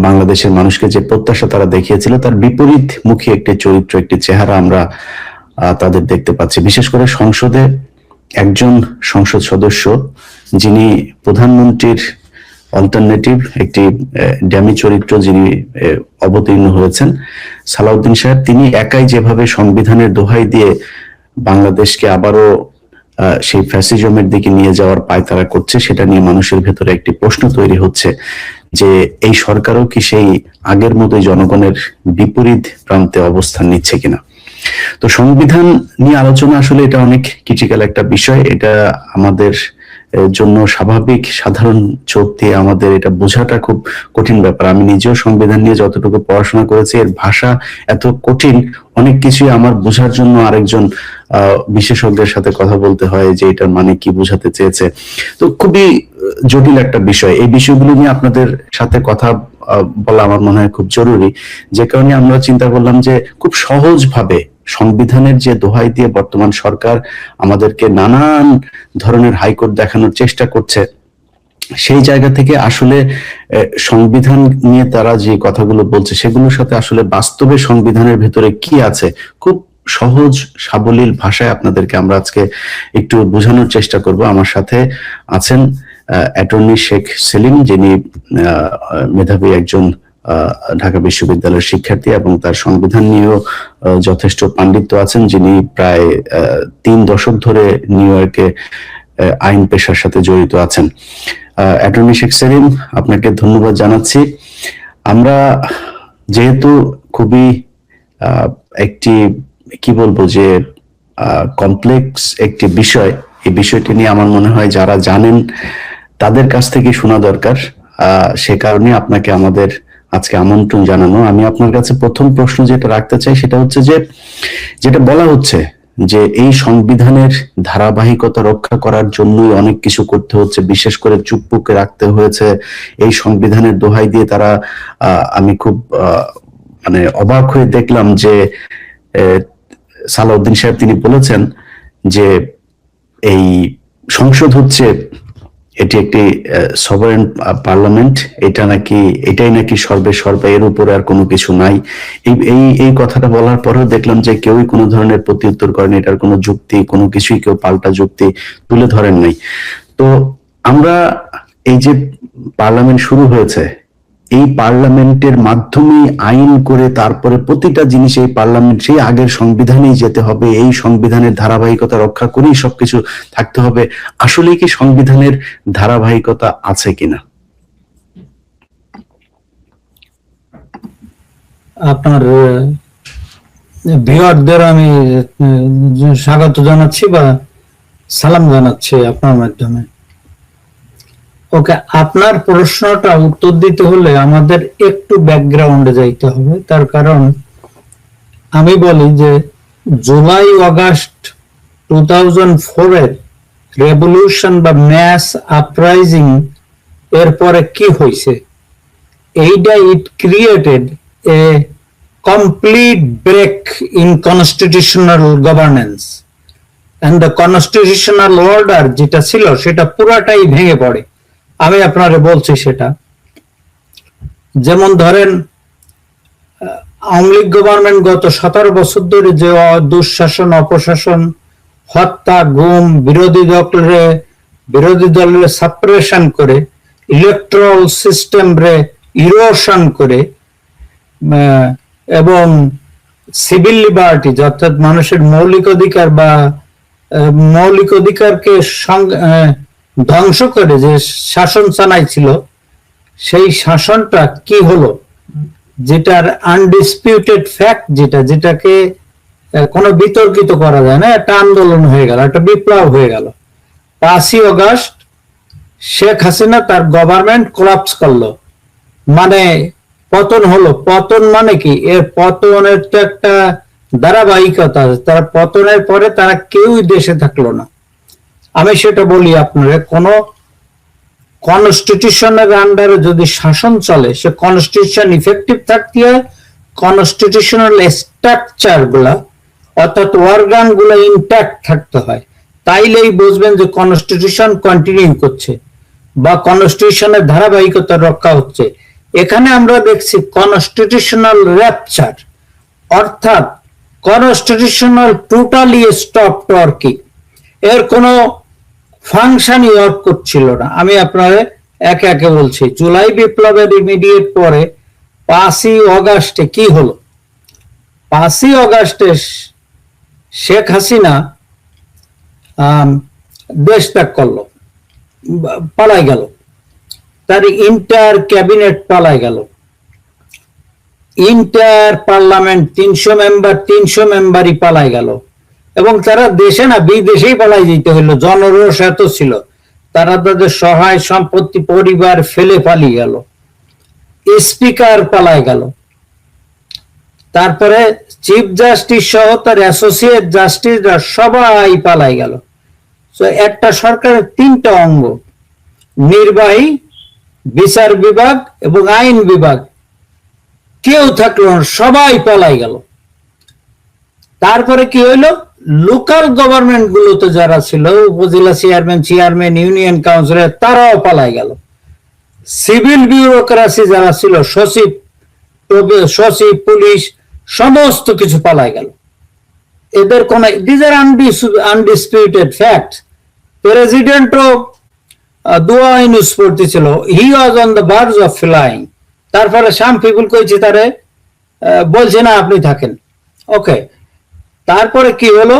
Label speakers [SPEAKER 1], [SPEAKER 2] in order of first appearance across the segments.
[SPEAKER 1] বাংলাদেশের মানুষকে যে প্রত্যাশা তারা দেখিয়েছিল তার বিপরীত মুখী একটি চরিত্র, একটি চেহারা আমরা তাদের দেখতে পাচ্ছি। বিশেষ করে সংসদে একজন সংসদ সদস্য যিনি প্রধানমন্ত্রীর অল্টারনেটিভ একটি ড্যামি চরিত্র যিনি অবতীর্ণ হয়েছেন, সালাউদ্দিন সাহেব, তিনি একাই যেভাবে সংবিধানের দোহাই দিয়ে বাংলাদেশকে আবারও সেই ফ্যাসিজমের দিকে নিয়ে যাওয়ার পায়তারা করছে, সেটা নিয়ে মানুষের ভেতরে একটি প্রশ্ন তৈরি হচ্ছে যে এই সরকারও কি সেই আগের মতোই জনগণের বিপরীত প্রান্তে অবস্থান নিচ্ছে কিনা। তো সংবিধান নিয়ে আলোচনা আসলে এটা অনেক ক্রিটিক্যাল একটা বিষয়। এটা আমাদের জন্য স্বাভাবিক সাধারণ চোখ দিয়ে আমাদের এটা বোঝাটা খুব কঠিন ব্যাপার। আমি নিজেও সংবিধান নিয়ে যতটুকু পড়াশোনা করেছি, এর ভাষা এত কঠিন, অনেক কিছুই আমার বোঝার জন্য আরেকজন বিশেষজ্ঞের সাথে কথা বলতে হয় যে এটার মানে কি বোঝাতে চেয়েছে। তো খুবই জটিল একটা বিষয়। এই বিষয়গুলো নিয়ে আপনাদের সাথে কথা বলা আমার মনে হয় খুব জরুরি, যে কারণে আমরা চিন্তা করলাম যে খুব সহজভাবে সংবিধানের যে দোহাই দিয়ে বর্তমান সরকার আমাদেরকে নানান ধরনের হাইকোর্ট দেখানোর চেষ্টা করছে, সেই জায়গা থেকে আসলে সংবিধান নিয়ে তারা যে কথাগুলো বলছে সেগুলোর সাথে আসলে বাস্তবে সংবিধানের ভেতরে কি আছে খুব সহজ সাবলীল ভাষায় আপনাদেরকে আমরা আজকে একটু বোঝানোর চেষ্টা করব। আমার সাথে আছেন অ্যাটর্নি শেখ সেলিম, যিনি মেধাবী একজন ঢাকা বিশ্ববিদ্যালয়ের শিক্ষার্থী এবং তার সংবিধান নিয়েও যথেষ্ট পাণ্ডিত্য আছেন, যিনি প্রায় 3 দশক ধরে নিউ ইয়র্কে আইন পেশার সাথে জড়িত আছেন। অ্যাটর্নি শেখ সেলিম, আপনাকে ধন্যবাদ জানাচ্ছি। আমরা যেহেতু খুবই একটি কি বলবো যে কমপ্লেক্স একটি বিষয়, এই বিষয়টি নিয়ে আমার মনে হয় যারা জানেন তাদের কাছ থেকে শোনা দরকার, সে কারণে আপনাকে আমাদের আজকে আমন্ত্রণ জানানো। আমি আপনার কাছে প্রথম প্রশ্ন যেটা রাখতে চাই সেটা হচ্ছে যে যেটা বলা হচ্ছে যে এই সংবিধানের ধারাবাহিকতা রক্ষা করার জন্যই অনেক কিছু করতে হচ্ছে, বিশেষ করে চুপ্পুকে রাখতে হয়েছে এই সংবিধানের দোহাই দিয়ে। তারা আমি খুব মানে অবাক হয়ে দেখলাম যে সালাউদ্দিন সাহেব তিনি বলেছেন যে এই সংসদ হচ্ছে এটি একটি সভারেন পার্লামেন্ট, এটাই নাকি সর্বে সর্বা, এর উপরে আর কোনো কিছু নাই। এই কথাটা বলার পরেও দেখলাম যে কেউই কোনো ধরনের প্রত্যুত্তর করেনি, এটার কোনো যুক্তি কোনো কিছুই কেউ পাল্টা যুক্তি তুলে ধরেন নাই। তো আমরা এই যে পার্লামেন্ট শুরু হয়েছে, এই পার্লামেন্টের মাধ্যমে আইন করে তারপরে প্রতিটা জিনিস এই পার্লামেন্ট সেই আগের সংবিধানেই যেতে হবে, এই সংবিধানের ধারাবাহিকতা রক্ষা করেই সবকিছু থাকতে হবে। আসলে কি সংবিধানের ধারাবাহিকতা আছে কিনা?
[SPEAKER 2] আপনার ভিউয়ারদের আমি স্বাগত জানাচ্ছি বা সালাম জানাচ্ছি আপনার মাধ্যমে। ওকে, আপনার প্রশ্নটা উত্তর দিতে হলে আমাদের একটু ব্যাকগ্রাউন্ডে যাইতে হবে। তার কারণ আমি বলি যে জুলাই আগস্ট 2004 এর রেভলিউশন বা ম্যাস আপরাইজিং এরপরে কি হয়েছে, এইটা it created a complete break in constitutional governance and the constitutional order যেটা ছিল সেটা পুরাটাই ভেঙে পড়ে। আমি আপনারে বলছি সেটা, যেমন ধরেন আওয়ামী লীগ গভর্নমেন্ট গত 17 বছর ধরে যে দুঃশাসন, অপশাসন, হত্যা, গুম, বিরোধী দলের সাপ্রেশন করে, ইলেকট্রাল সিস্টেম রে ইরোশন করে এবং সিভিল লিবার্টি অর্থাৎ মানুষের মৌলিক অধিকার বা মৌলিক অধিকারকে ধ্বংস করে যে শাসন চালাইছিল, সেই শাসনটা কি হলো, যেটার আনডিসপিউটেড ফ্যাক্ট, যেটাকে কোনো বিতর্কিত করা যায় না, একটা আন্দোলন হয়ে গেল, একটা বিপ্লব হয়ে গেল। 5ই আগস্ট শেখ হাসিনা তার গভর্নমেন্ট কোলাপস করলো, মানে পতন হলো। পতন মানে কি, এর পতনের তো একটা ধারাবাহিকতা আছে। তার পতনের পরে তারা কেউই দেশে থাকলো না। আমি সেটা বলি আপনারা, কোন কনস্টিটিউশনের আন্ডারে যদি শাসন চলে, সে কনস্টিটিউশন ইফেক্টিভ থাকতে হয়, কনস্টিটিউশনাল স্ট্রাকচার গুলা অর্থাৎ অর্গান গুলা ইনট্যাক্ট থাকতে হয়। তাইলেই বুঝবেন যে কনস্টিটিউশন কন্টিনিউ করছে বা কনস্টিটিউশনের ধারাবাহিকতা রক্ষা হচ্ছে। এখানে আমরা দেখছি কনস্টিটিউশনাল র্যাপচার, অর্থাৎ কনস্টিটিউশনাল টোটালি স্টপ ওয়ার্কিং, এর কোনো ফাংশনই ওয়ার্ক করছিল না। আমি আপনাদের একে একে বলছি। জুলাই বিপ্লবের ইমিডিয়েট পরে 5ই অগাস্টে কি হলো? 5ই অগাস্টে শেখ হাসিনা দেশ ত্যাগ করলো, পালাই গেল, তার ইন্টার ক্যাবিনেট পালাই গেল, ইন্টার পার্লামেন্ট 300 মেম্বারই পালাই গেল, এবং তারা দেশে না বিদেশেই পালাই যেতে হলো। জনরোষ এত ছিল, তারা তাদের সহায় সম্পত্তি পরিবার ফেলে পালিয়ে গেল, স্পিকার পালাই গেল, তারপরে চিফ জাস্টিস সহ তার অ্যাসোসিয়েট জাস্টিসরা সবাই পালাই গেল। তো একটা সরকারের 3টা অঙ্গ, নির্বাহী, বিচার বিভাগ এবং আইন বিভাগ, কেউ থাকলো না, সবাই পালাই গেল। তারপরে কি হইলো? লোকাল গভর্নমেন্ট গুলোতে যারা ছিল, উপজেলা চেয়ারম্যান, ইউনিয়ন কাউন্সিলর, তারাও পালাই গেল। সিভিল বিউরোক্রেসি যারা ছিল, সচিব, পুলিশ, সমস্ত কিছু পালাই গেল। এদের কোন, দিজ আর আনডিসপিউটেড ফ্যাক্ট। প্রেসিডেন্টও দোয়া ইউনুস পড়তেছিল, he was on the verge of flying. তারপরে সাম পিপুল কইছে তারে, বলছে না আপনি থাকেন। ওকে, তারপরে কি হলো?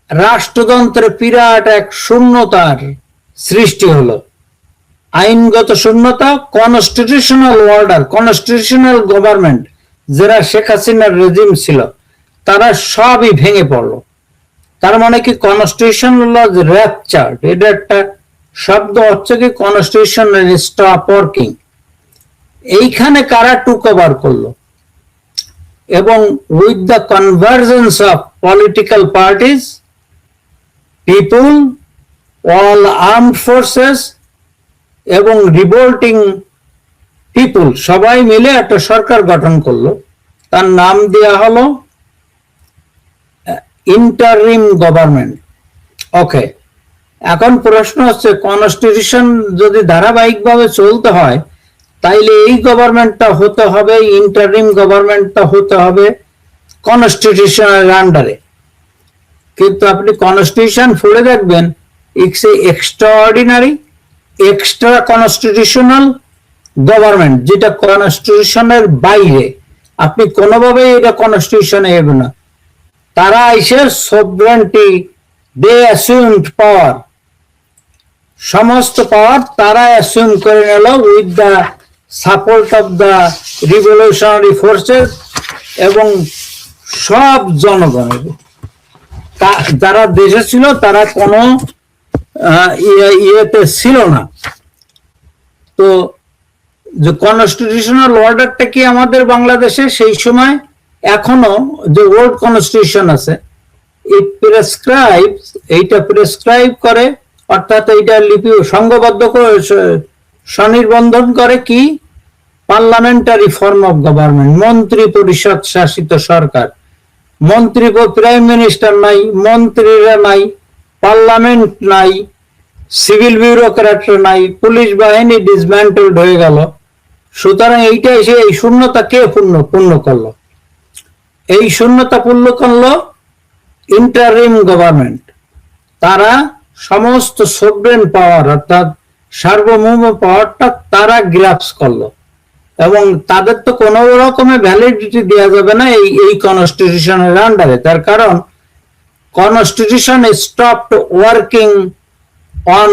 [SPEAKER 2] রাষ্ট্রযন্ত্রে বিরাট এক শূন্যতার সৃষ্টি হলো, আইনগত শূন্যতা, কনস্টিটিউশনাল অর্ডার, কনস্টিটিউশনাল গভর্নমেন্ট যারা শেখ হাসিনার রেজিম ছিল, তারা সবই ভেঙে পড়লো। তার মানে কি? কনস্টিটিউশন লজ র্যাপচার্ড, এটা একটা শব্দ হচ্ছে কি কনস্টিটিউশন স্টপ ওয়ার্কিং। এইখানে কারা টুক ওভার করলো? এবং with the convergence of political parties, people, all armed forces এবং রিভোল্টিং পিপুল সবাই মিলে একটা সরকার গঠন করলো। তার নাম দেয়া হলো ইন্টারিম গভর্নমেন্ট। ওকে, এখন প্রশ্ন হচ্ছে, কনস্টিটিউশন যদি ধারাবাহিকভাবে চলতে হয়, তাইলে এই গভর্নমেন্টটা হতে হবে, ইন্টারিম গভর্নমেন্টটা হতে হবে কনস্টিটিউশনের আন্ডারে। কিন্তু আপনি কনস্টিটিউশন পড়ে দেখবেন, it's a extraordinary, extra constitutional government, যেটা কনস্টিটিউশনের বাইরে। আপনি কোনোভাবে এটা কনস্টিটিউশনে এবে না। তারা এসে সভরেন্টি, দে অ্যাসিউমড পাওয়ার, সমস্ত পাওয়ার তারা অ্যাসিউম করে নিল with the support of the revolutionary forces এবং সব জনগণের। যারা দেশে ছিল তারা কোনো ইয়েতে ছিল না। তো যে কনস্টিটিউশনাল অর্ডারটা কি আমাদের বাংলাদেশে সেই সময় এখনো যে ওল্ড কনস্টিটিউশন আছে, এইটা প্রেসক্রাইব করে, অর্থাৎ এইটা লিপি সংঘবদ্ধ করে, স্বনির্বন্ধন করে কি পার্লামেন্টারি ফর্ম অফ গভর্নমেন্ট, মন্ত্রী পরিষদ শাসিত সরকার। মন্ত্রী, প্রাইম মিনিস্টার নাই, মন্ত্রীরা নাই, পার্লামেন্ট নাই, সিভিল বিউরোক্রেটরা নাই, পুলিশ বাহিনী ডিসম্যান্টেলড হয়ে গেল। সুতরাং এইটা এসে এই শূন্যতা কে পূর্ণ করলো? এই শূন্যতা পূর্ণ করলো ইন্টারিম গভর্নমেন্ট। তারা সমস্ত সভরেন পাওয়ার, অর্থাৎ সার্বভৌম পাওয়ারটা তারা গ্রাস্প করলো, এবং তাদের তো কোনো রকমের ভ্যালিডিটি দেওয়া যাবে না এই কনস্টিটিউশনের আন্ডারে। তার কারণ constitution stopped working on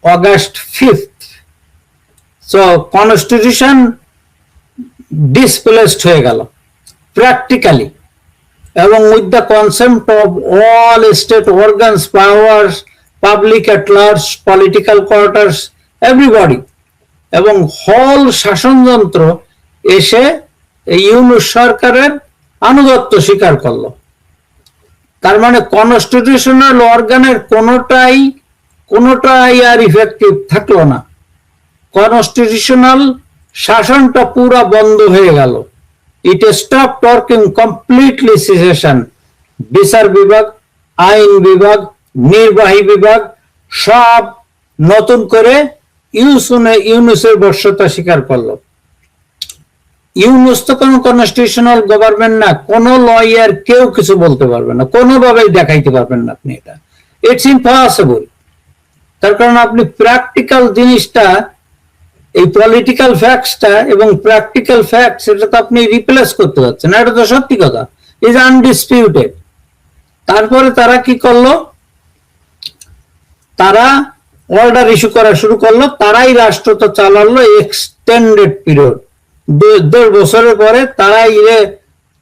[SPEAKER 2] August 5th. So constitution displaced হয়ে গেল প্র্যাকটিক্যালি, এবং with the concept of all state organs, powers, public at large, political quarters, everybody, এবং হল শাসনযন্ত্র এসে ইউনূস সরকারের আনুগত্য স্বীকার করলো। তার মানে কনস্টিটিউশনাল অর্গানের কোনোটাই আর ইফেক্টিভ থাকলো না। কনস্টিটিউশনাল শাসনটা পুরা বন্ধ হয়ে গেল। It stop working completely, সিসেশন। বিচার বিভাগ, আইন বিভাগ, নির্বাহী বিভাগ সব নতুন করে ইউনুসের বর্ষতা স্বীকার করলো। ইউনুস তো কোনো কনস্টিটিউশনাল গভর্নমেন্ট না, কোন লয়ার কেউ কিছু বলতে পারবে না, কোনোভাবেই দেখাইতে পারবেন না আপনি এটা, ইটস ইম্পসিবল। তার কারণ আপনি প্র্যাকটিক্যাল জিনিসটা, এই পলিটিক্যাল ফ্যাক্টসটা এবং প্র্যাকটিক্যাল ফ্যাক্ট, সেটা তো আপনি রিপ্লেস করতে পারছেন না, এটা তো সত্যি কথা, ইজ আনডিসপিউটেড। তারপরে তারা কি করলো, তারা অর্ডার ইস্যু করা শুরু করলো, তারাই রাষ্ট্রটা চালালো এক্সটেন্ডেড পিরিয়ড, 1.5 বছরের পরে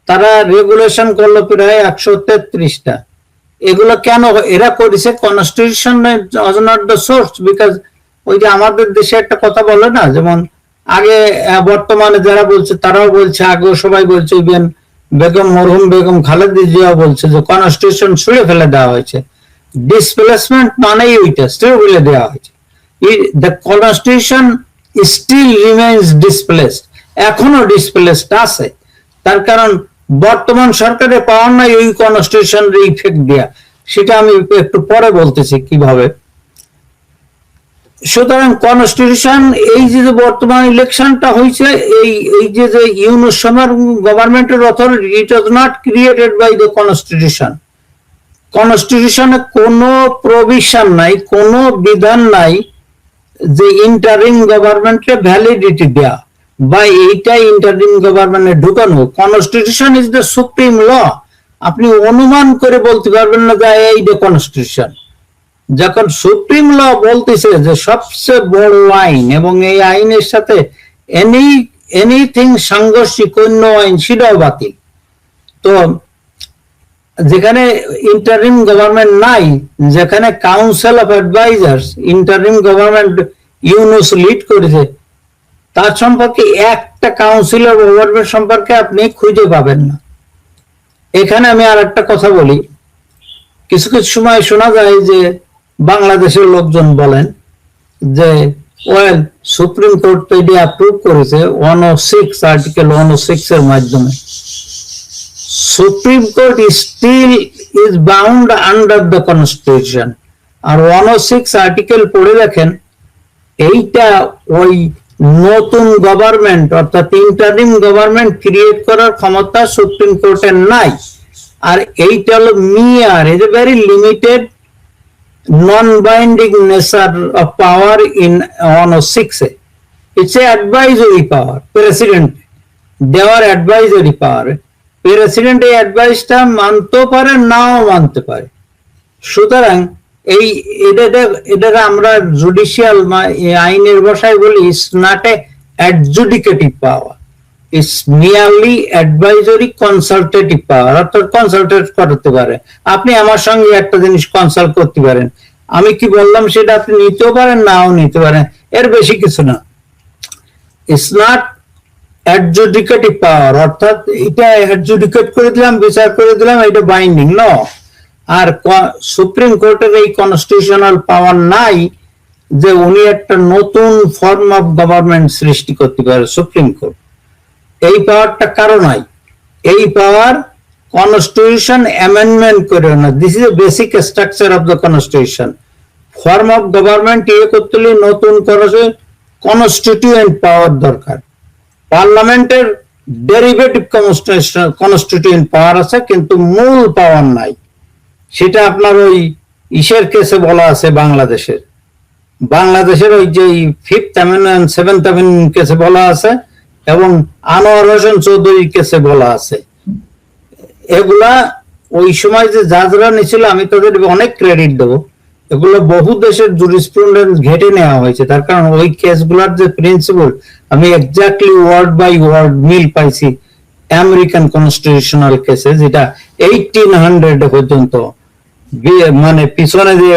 [SPEAKER 2] তারা রেগুলেশন করলো প্রায় 133টা। এগুলো কেন এরা করেছে? Constitution was not the source, because ওই যে আমাদের দেশে একটা কথা বলে না, যেমন আগে, বর্তমানে যারা বলছে তারাও বলছে, আগেও সবাই বলছে, ইভেন মরহুম বেগম খালেদা জিয়া বলছে যে কনস্টিটিউশন ছুঁড়ে ফেলে দেওয়া হয়েছে। ডিসপ্লেসমেন্ট মানেই ওইটা, ছুঁড়ে ফেলে দেওয়া হয়েছে। The constitution still remains displaced, এখনো ডিসপ্লেসড আছে। তার কারণ বর্তমান সরকারের পাওয়ার নাই ওই কনস্টিটিউশনের ইফেক্ট দেয়া, সেটা আমি একটু পরে বলতেছি কিভাবে। সুতরাং কনস্টিটিউশন, এই যে বর্তমান ইলেকশনটা হয়েছে, এই যে ইউনুস গভর্নমেন্টের authority, it was not created by the constitution. কনস্টিটিউশনে কোনো প্রভিশন নাই, কোনো বিধান নাই যে ইন্টারিম গভর্নমেন্টকে ভ্যালিডিটি দেয়া বা এইটা ইন্টারিম গভর্নমেন্টে ঢুকানো। Constitution is the supreme law. আপনি অনুমান করে বলতে পারবেন না যে এই যে কনস্টিটিউশন। যখন সুপ্রিম ল বলতেছে যে সবচেয়ে বড় আইন, এবং এই আইনের সাথে এনিথিং সাংঘর্ষিক অন্য আইন, সেটাও বাতিল। তো যেখানে ইন্টারিম গভর্নমেন্ট নাই, যেখানে council of advisers, interim government Yunus lead করেছে, তার সম্পর্কে একটা কাউন্সিল অফ গভর্নমেন্ট সম্পর্কে আপনি খুঁজে পাবেন না। এখানে আমি আর একটা কথা বলি, কিছু কিছু সময় শোনা যায় যে বাংলাদেশের লোকজন বলেন যে ওয়েল, সুপ্রিম কোর্ট তো এটি অ্যাপ্রুভ করেছে 106 আর্টিকেল 106 এর মাধ্যমে। Supreme court still is bound under the constitution. আর 106 আর্টিকেল পড়ে দেখেন, এইটা ওই নতুন গভর্নমেন্ট অর্থাৎ ইন্টারিম গভর্নমেন্ট ক্রিয়েট করার ক্ষমতা সুপ্রিম কোর্টের নাই। আর এইটা হলো মিয়ার, is a very limited non-binding nature of power in 106. It's a advisory power, president দেওয়ার advisory power। প্রেসিডেন্ট এই অ্যাডভাইসটা মানতেও পারে, নাও মানতে পারে। সুতরাং এটা আমরা জুডিশিয়াল আইনের ভাষায় বলি, it's not a adjudicative power, it's merely advisory consultative power, অর্থাৎ কনসালটেট করতে পারে। আপনি আমার সঙ্গে একটা জিনিস কনসাল্ট করতে পারেন, আমি কি বললাম সেটা আপনি নিতেও পারেন, নাও নিতে পারেন, এর বেশি কিছু না। ইটস নট অ্যাডজুডিকেটিভ পাওয়ার, অর্থাৎ এটা অ্যাডজুডিকেট করে দিলাম, বিচার করে দিলাম, এটা বাইন্ডিং ন। আর সুপ্রিম কোর্টের এই কনস্টিটিউশনাল পাওয়ার নাই যে উনি একটা নতুন ফর্ম অফ গভর্নমেন্ট সৃষ্টি করতে পারে। সুপ্রিম কোর্ট এই পাওয়ারটা কারো নাই। এই পাওয়ার কনস্টিটিউশন অ্যামেন্ডমেন্ট করে না। This is a basic structure of the constitution. Form of government করতে হলে নতুন কনস্টিটিউয়েন্ট পাওয়ার দরকার। পার্লামেন্টের ডেরিভেটিভ কনস্টিটিউয়েন্ট পাওয়ার আছে, কিন্তু মূল পাওয়ার নাই। সেটা আপনার ওই ইসের কেসে বলা আছে, বাংলাদেশের ওই যে 5th অ্যামেন্ডমেন্ট 7th অ্যামেন্ডমেন্ট কেসে বলা আছে, এবং আনোয়ার হোসেন চৌধুরীর কেসে বলা আছে। এগুলা ওই সময় যে জাজরা নিয়েছিল, আমি তাদের অনেক ক্রেডিট দেবো, এগুলো বহু দেশের জুরিসপ্রুডেন্স ঘেটে নেওয়া হয়েছে। তার কারণ ওই কেসগুলোর যে প্রিন্সিপাল, আমি এক্স্যাক্টলি ওয়ার্ড বাই ওয়ার্ড মিল পাইছি আমেরিকান কনস্টিটিউশনাল কেসে, যেটা 1800 পর্যন্ত মানে পিছনে যে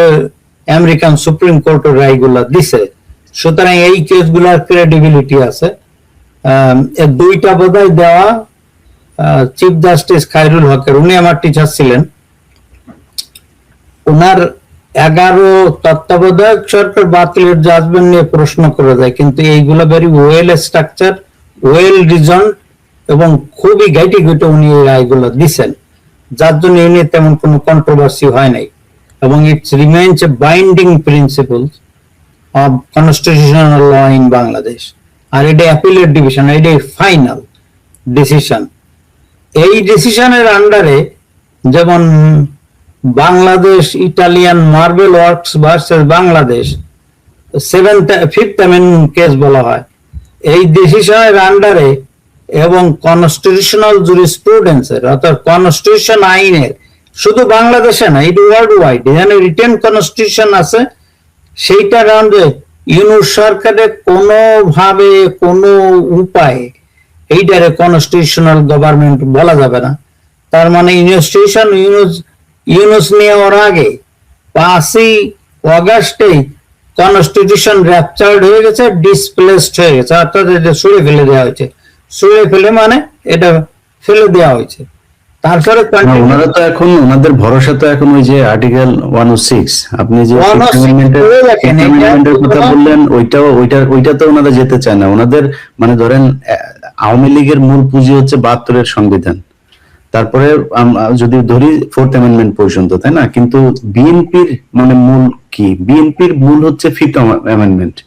[SPEAKER 2] আমেরিকান সুপ্রিম কোর্টের রায়গুলা দিছে। সুতরাং এই কেসগুলোর ক্রেডিবিলিটি আছে। দুইটা বোধহয় দেওয়া চিফ জাস্টিস খায়রুল হকের, উনি আমার টিচার ছিলেন, ওনার 11 তত্ত্বাবধায়ক সরকার বাতিলের জাজমেন্ট নিয়ে প্রশ্ন করে যায়, কিন্তু এইগুলো ভেরি ওয়েল স্ট্রাকচার, ওয়েল রিজনড, এবং খুবই ঘাইটে ঘুটে উনি এই রায়গুলো দিচ্ছেন, যার জন্য এ নিয়ে তেমন কোনো কন্ট্রোভার্সি হয় নাই, এবং it's remains A binding principle of constitutional law in Bangladesh. আর এটা অ্যাপিলেট ডিভিশন, এটা ফাইনাল ডিসিশন। এই ডিসিশনের আন্ডারে যেমন Bangladesh Italian marble works versus Bangladesh fifth amendment case বলা হয়, এই ডিসিশনের আন্ডারে এবং কনস্টিটিউশনাল জুরিসপ্রুডেন্সের অর্থাৎ কনস্টিটিউশন আইনের, শুধু বাংলাদেশে না, এটা ওয়ার্ল্ড ওয়াইড, এখানে রিটেন কনস্টিটিউশন আছে, সেইটার আন্ডারে ইউনুস সরকারের কোনোভাবে কোনো উপায়ে এইটারে কনস্টিটিউশনাল গভর্নমেন্ট বলা যাবে না। তার মানে ইনস্টিটিউশন ইউনুস নেওয়ার আগে 5ই অগাস্টেই কনস্টিটিউশন র্যাপচার্ড হয়ে গেছে, ডিসপ্লেসড হয়ে গেছে, অর্থাৎ এটা ছুঁড়ে ফেলে দেওয়া হয়েছে। ছুঁড়ে ফেলে মানে এটা ফেলে দেওয়া হয়েছে। তারপরে
[SPEAKER 1] ওনারা তো এখন ওনাদের ভরসা তো এখন ওই যে আর্টিকেল 106, আপনি যে কথা বললেন, ওইটা তো ওনারা যেতে চায় না। ওনাদের মানে ধরেন আওয়ামী লীগের মূল পুঁজি হচ্ছে 72-এর সংবিধান, তারপরে যদি ধরি 4th অ্যামেন্ডমেন্ট পর্যন্ত, তাই না? কিন্তু বিএনপির মানে মূল কি? বিএনপির মূল হচ্ছে 5th অ্যামেন্ডমেন্ট।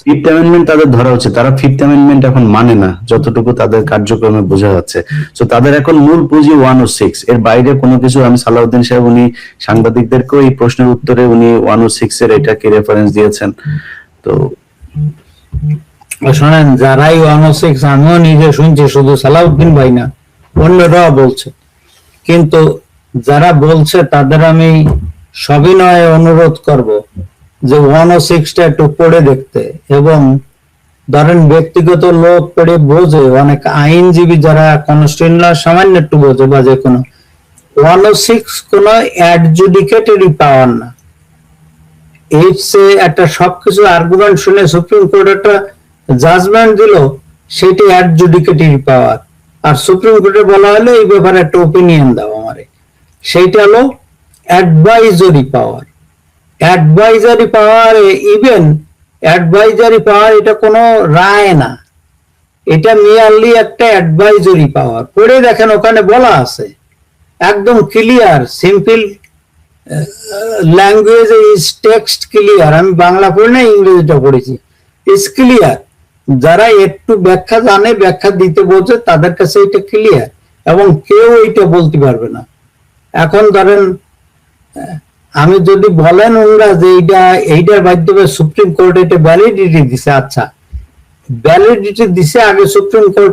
[SPEAKER 1] ফিফথ অ্যামেন্ডমেন্ট তাদের ধরা হচ্ছে, তারা 5th অ্যামেন্ডমেন্ট এখন মানে না, যতটুকু তাদের কার্যক্রমে বোঝা যাচ্ছে। তো তাদের এখন মূল পুঁজি 106, এর বাইরে কোনো কিছু। আমি সালাউদ্দিন সাহেব উনি সাংবাদিকদেরকেও এই প্রশ্নের উত্তরে উনি 106 এর এটাকে রেফারেন্স দিয়েছেন। তো
[SPEAKER 2] শোনেন, যারাই 106, আমিও নিজে শুনছি, শুধু সালাউদ্দিন ভাই না, অন্যরাও বলছে, কিন্তু যারা বলছে তাদের আমি সবিনয়ে অনুরোধ করব যে 106টা একটু পড়ে দেখতে, এবং ধরেন ব্যক্তিগত লোক পড়ে বোঝে, অনেক আইনজীবী যারা কনস্টিটিউশনাল সামান্য একটু বোঝে বা যে কোনো 106 কোনো অ্যাডজুডিকেটরি পাওয়ার না। একটা সবকিছু আর্গুমেন্ট শুনে সুপ্রিম কোর্ট একটা জাজমেন্ট দিল, সেটি অ্যাডজুডিকেটরি পাওয়ার। আর সুপ্রিম কোর্টে বলা হলো এই ব্যাপারে একটা ওপিনিয়ন দাও আমারে, সেইটা হলো অ্যাডভাইজরি পাওয়ার। অ্যাডভাইজারি পাওয়ার, ইভেন অ্যাডভাইজারি পাওয়ার এটা কোনো রায় না, এটা মেয়ারলি একটা অ্যাডভাইজরি পাওয়ার। পড়ে দেখেন, ওখানে বলা আছে একদম clear, simple language, is text clear. আমি বাংলা পড়ি না, ইংরেজিটা পড়েছি। ইজ ক্লিয়ার, যারা একটু ব্যাখ্যা জানে, ব্যাখ্যা দিতে বোঝে, তাদের কাছে এটা ক্লিয়ার, এবং কেউ এইটা বলতে পারবে না। এখন ধরেন আমি যদি বলেন ওনারা যে এইটার মাধ্যমে সুপ্রিম কোর্ট এটা ভ্যালিডিটি দিছে, আচ্ছা ভ্যালিডিটি দিছে আগে সুপ্রিম কোর্ট,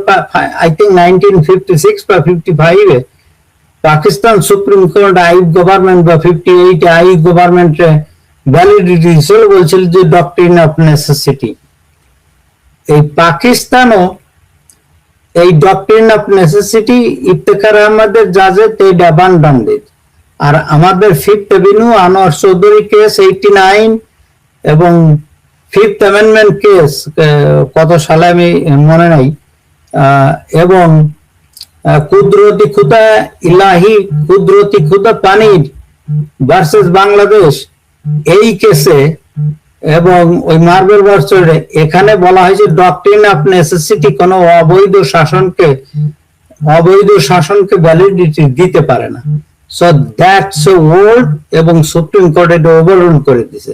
[SPEAKER 2] আই থিঙ্ক 1956 বা 55-এ পাকিস্তান সুপ্রিম কোর্ট আইব গভর্নমেন্ট বা 58 আইব গভর্নমেন্টে ভ্যালিডিটি দিছিল, বলছিল যে ডক্ট্রিন অফ নেসেসিটি। এই পাকিস্তানও এই ডক্ট্রিন অফ নেসেসিটি ইফতেখার আহমদের জাজে এটা অ্যাবান্ডন দিত। আর আমাদের 5th Avenue Anwar Chowdhury case 89 এবং 5th অ্যামেন্ডমেন্ট কেস কত সালে আমি মনে নাই, এবং কুদরতি খুদা ইলাহি কুদরতি খুদা পানির ভার্সেস বাংলাদেশ, এই কেসে এবং ওই মার্বেল ভার্সেসে এখানে বলা হয়েছে ডক্ট্রিন অফ নেসেসিটি কোনো অবৈধ শাসনকে ভ্যালিডিটি দিতে পারে না। সো দ্যাটস ওল্ড, এবং সুপ্রিম কোর্ট এটা ওভাররুল করে দিছে।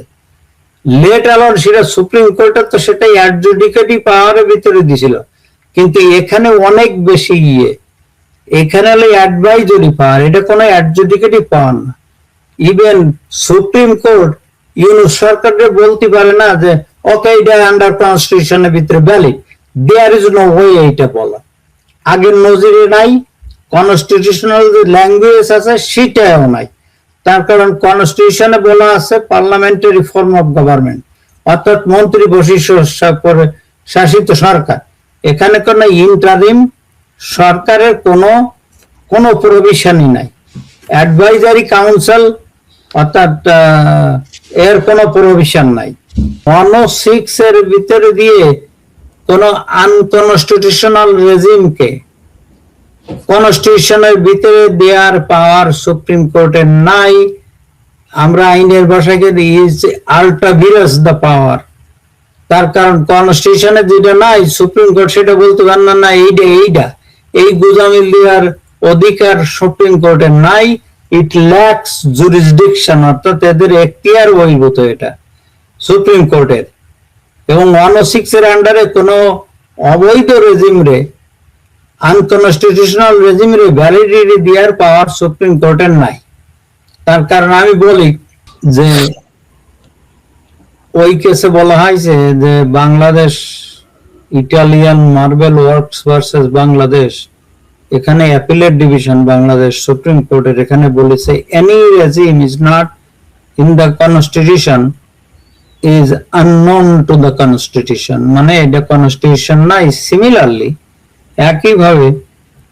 [SPEAKER 2] লেট অ্যালন সেটা সুপ্রিম কোর্টের তো সেটাই অ্যাডজুডিকেটিভ পাওয়ারের ভিতরে দিছিল, কিন্তু এখানে অনেক বেশি এখানে হলো অ্যাডভাইজরি পাওয়ার, এটা কোনো অ্যাডজুডিকেটিভ পাওয়ার না। ইভেন সুপ্রিম কোর্ট ইউনুস সরকারকে বলতে পারে না যে ওকে এটা আন্ডার কনস্টিটিউশনের ভিতরে valid, there is no way এইটা বলা। আগের নজিরে নাই, কনস্টিটিউশনাল যে ল্যাঙ্গুয়েজ আছে সেটাও নাই। তার কারণ কনস্টিটিউশনে বলা আছে পার্লামেন্টারি ফর্ম অফ গভর্নমেন্ট, অর্থাৎ মন্ত্রী বৈশিষ্ট্য শাসিত সরকার। এখানে কোনো ইন্টারিম সরকারের কোনো প্রভিশনই নাই। অ্যাডভাইজারি কাউন্সিল অর্থাৎ এর কোনো প্রভিশন নাই। 106 এর ভিতরে দিয়ে কোন আনকনস্টিটিউশনাল রেজিমকে কনস্টিটিউশনের ভিতরে দেওয়ার পাওয়ার সুপ্রিম কোর্টের নাই। আমরা আইনের ভাষাকে ইজ আল্ট্রা ভিরাস দ্য পাওয়ার। তার কারণ কনস্টিটিউশনে যেটা নাই, সুপ্রিম কোর্ট সেটা বলতে পারে না এইটা এই গুজামিল দেওয়ার অধিকার সুপ্রিম কোর্টের নাই। ইট ল্যাক্স জুরিসডিকশন, অর্থাৎ এদের এখতিয়ার বহির্ভূত এটা। সুপ্রিম কোর্টের, এবং 106 এর আন্ডারে কোনো অবৈধ রেজিমরে, আনকনস্টিটিউশনাল রেজিমরে ভ্যালিডিটি দেওয়ার পাওয়ার সুপ্রিম কোর্টের নাই। তার কারণ আমি বলি যে ওই কেসে বলা হয়েছে যে Bangladesh, Italian marble works versus Bangladesh, এখানে অ্যাপিলেট ডিভিশন বাংলাদেশ সুপ্রিম কোর্টের এখানে বলেছে any regime is not in the constitution is unknown to the constitution, মানে এটা কনস্টিটিউশন নাই। সিমিলারলি একইভাবে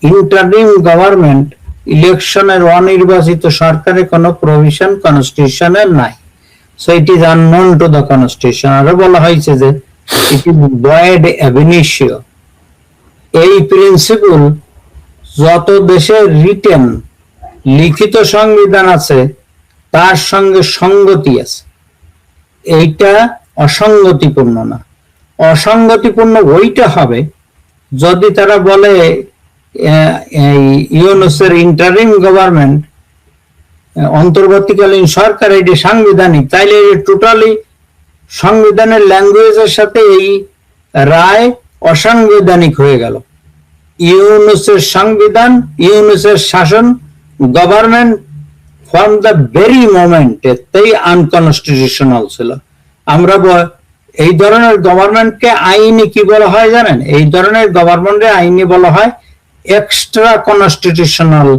[SPEAKER 2] ইন্টারিম গভর্নমেন্ট ইলেকশনের অনির্বাচিত সরকারের কোনো প্রভিশন কনস্টিটিউশনের নাই। So it is unknown to the constitution. আরো বলা হয়েছে যে it is void ab initio। এই প্রিন্সিপল যত দেশের রিটেন লিখিত সংবিধান আছে তার সঙ্গে সঙ্গতি আছে, এইটা অসঙ্গতিপূর্ণ না। অসঙ্গতিপূর্ণ ওইটা হবে যদি তারা বলে এই ইউনুসের ইন্টারিম গভর্নমেন্ট, অন্তর্বর্তীকালীন সরকার এটি সাংবিধানিক, তাইলে টোটালি সংবিধানের ল্যাঙ্গুয়েজের সাথে এই রায় অসাংবিধানিক হয়ে গেল। ইউনুসের সংবিধান, ইউনুসের শাসন, government from the very moment এতেই আনকনস্টিটিউশনাল ছিল। আমরা এই ধরনের গভর্নমেন্টকে আইনি কি বলা হয় জানেন? এই ধরনের গভর্নমেন্টের আইনি বলা হয় এক্সট্রা কনস্টিটিউশনাল